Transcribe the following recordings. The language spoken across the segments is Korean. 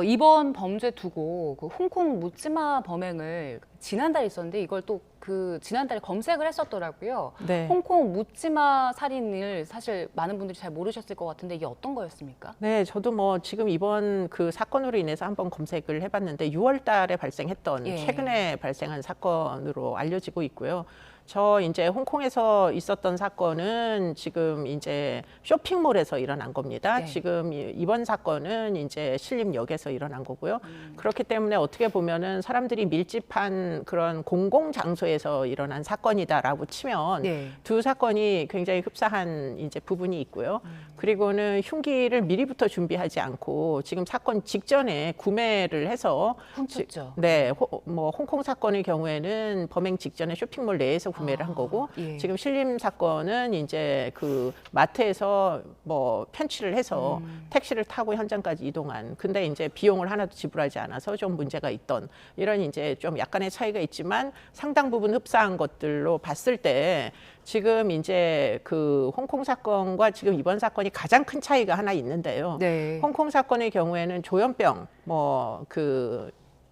이번 범죄 두고 그 홍콩 묻지마 범행을 지난달에 있었는데 이걸 또 그 지난달에 검색을 했었더라고요. 네. 홍콩 묻지마 살인을 사실 많은 분들이 잘 모르셨을 것 같은데 이게 어떤 거였습니까? 네, 저도 뭐 지금 이번 그 사건으로 인해서 한번 검색을 해봤는데 6월 달에 발생했던 예. 최근에 발생한 사건으로 알려지고 있고요. 저 이제 홍콩에서 있었던 사건은 지금 이제 쇼핑몰에서 일어난 겁니다. 네. 지금 이번 사건은 이제 신림역에서 일어난 거고요. 그렇기 때문에 어떻게 보면은 사람들이 밀집한 그런 공공 장소에서 일어난 사건이다라고 치면 네. 두 사건이 굉장히 흡사한 이제 부분이 있고요. 그리고는 흉기를 미리부터 준비하지 않고 지금 사건 직전에 구매를 해서 훔쳤죠. 네, 뭐 홍콩 사건의 경우에는 범행 직전에 쇼핑몰 내에서 구매를 한 거고 예. 지금 신림 사건은 이제 그 마트에서 뭐 편취를 해서 택시를 타고 현장까지 이동한. 근데 이제 비용을 하나도 지불하지 않아서 좀 문제가 있던 이런 이제 좀 약간의 차이가 있지만 상당 부분 흡사한 것들로 봤을 때 지금 이제 그 홍콩 사건과 지금 이번 사건이 가장 큰 차이가 하나 있는데요. 네. 홍콩 사건의 경우에는 조현병 뭐 그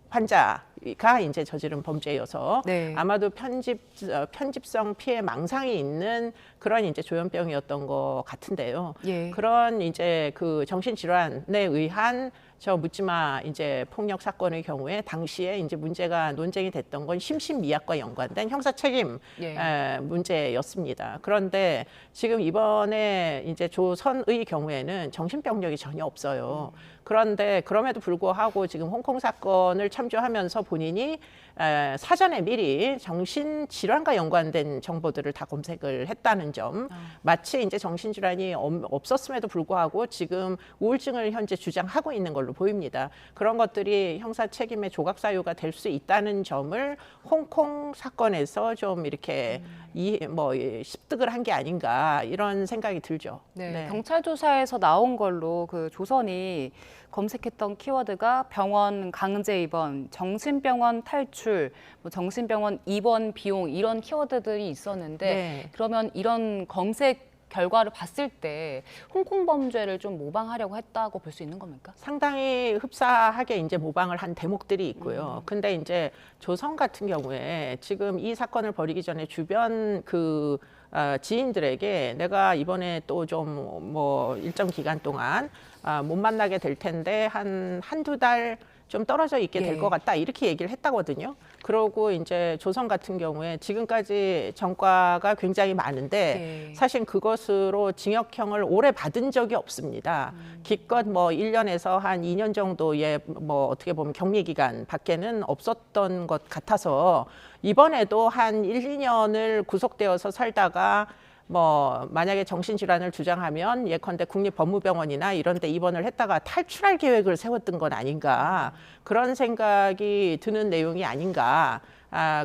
환자가 이제 저지른 범죄여서 네. 아마도 편집성 피해 망상이 있는 그런 이제 조현병이었던 것 같은데요. 예. 그런 이제 그 정신질환에 의한 저 묻지마 이제 폭력 사건의 경우에 당시에 이제 문제가 논쟁이 됐던 건 심신미약과 연관된 형사 책임 예. 문제였습니다. 그런데 지금 이번에 이제 조선의 경우에는 정신병력이 전혀 없어요. 그런데 그럼에도 불구하고 지금 홍콩 사건을 참조하면서 본인이 사전에 미리 정신질환과 연관된 정보들을 다 검색을 했다는 점, 마치 이제 정신질환이 없었음에도 불구하고 지금 우울증을 현재 주장하고 있는 걸로 보입니다. 그런 것들이 형사 책임의 조각 사유가 될 수 있다는 점을 홍콩 사건에서 좀 이렇게 습득을 한 게 아닌가 이런 생각이 들죠. 네, 경찰 조사에서 나온 걸로 그 조선이 검색했던 키워드가 병원 강제 입원, 정신병원 탈출, 뭐 정신병원 입원 비용 이런 키워드들이 있었는데 네. 그러면 이런 검색 결과를 봤을 때 홍콩 범죄를 좀 모방하려고 했다고 볼 수 있는 겁니까? 상당히 흡사하게 이제 모방을 한 대목들이 있고요. 근데 이제 조선 같은 경우에 지금 이 사건을 벌이기 전에 주변 그 지인들에게 내가 이번에 또 좀 뭐 일정 기간 동안 못 만나게 될 텐데 한두 달 좀 떨어져 있게 될 것 같다 이렇게 얘기를 했다거든요. 그러고 이제 조선 같은 경우에 지금까지 전과가 굉장히 많은데 사실 그것으로 징역형을 오래 받은 적이 없습니다. 기껏 뭐 1년에서 한 2년 정도의 뭐 어떻게 보면 격리 기간 밖에는 없었던 것 같아서 이번에도 한 1, 2년을 구속되어서 살다가 뭐 만약에 정신질환을 주장하면 예컨대 국립법무병원이나 이런 데 입원을 했다가 탈출할 계획을 세웠던 건 아닌가 그런 생각이 드는 내용이 아닌가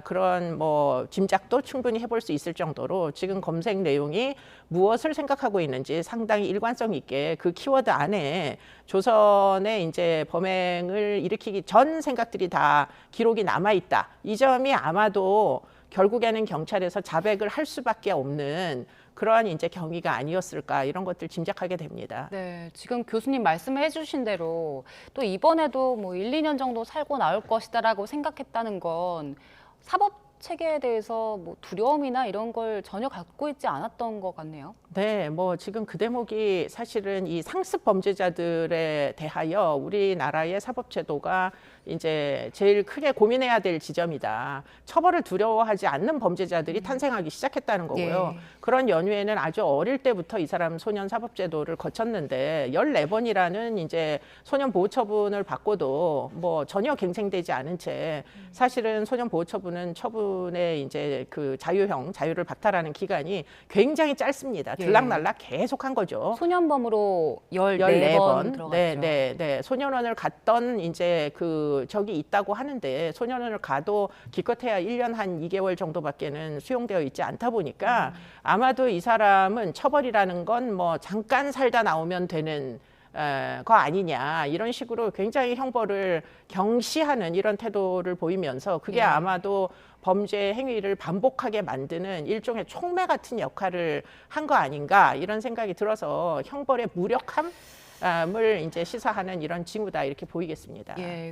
그런 뭐 짐작도 충분히 해볼 수 있을 정도로 지금 검색 내용이 무엇을 생각하고 있는지 상당히 일관성 있게 그 키워드 안에 조선의 이제 범행을 일으키기 전 생각들이 다 기록이 남아 있다. 이 점이 아마도 결국에는 경찰에서 자백을 할 수밖에 없는 그러한 이제 경위가 아니었을까 이런 것들 짐작하게 됩니다. 네, 지금 교수님 말씀해 주신 대로 또 이번에도 뭐 1, 2년 정도 살고 나올 것이다라고 생각했다는 건 사법 체계에 대해서 뭐 두려움이나 이런 걸 전혀 갖고 있지 않았던 것 같네요. 네, 뭐 지금 그 대목이 사실은 이 상습 범죄자들에 대하여 우리나라의 사법제도가 이제 제일 크게 고민해야 될 지점이다. 처벌을 두려워하지 않는 범죄자들이 탄생하기 시작했다는 거고요. 그런 연유에는 아주 어릴 때부터 이 사람 소년 사법제도를 거쳤는데 14번이라는 이제 소년 보호 처분을 받고도 뭐 전혀 갱생되지 않은 채 사실은 소년 보호 처분은 처분의 이제 그 자유를 박탈하는 기간이 굉장히 짧습니다. 들락날락 계속 한 거죠. 소년범으로 14번 14번. 들어갔죠. 네. 소년원을 갔던 이제 그 적이 있다고 하는데 소년원을 가도 기껏해야 1년 한 2개월 정도밖에는 수용되어 있지 않다 보니까 아마도 이 사람은 처벌이라는 건 뭐 잠깐 살다 나오면 되는 거 아니냐 이런 식으로 굉장히 형벌을 경시하는 이런 태도를 보이면서 그게 아마도 범죄 행위를 반복하게 만드는 일종의 촉매 같은 역할을 한 거 아닌가 이런 생각이 들어서 형벌의 무력함 이제 시사하는 이런 징후다 이렇게 보이겠습니다. 예.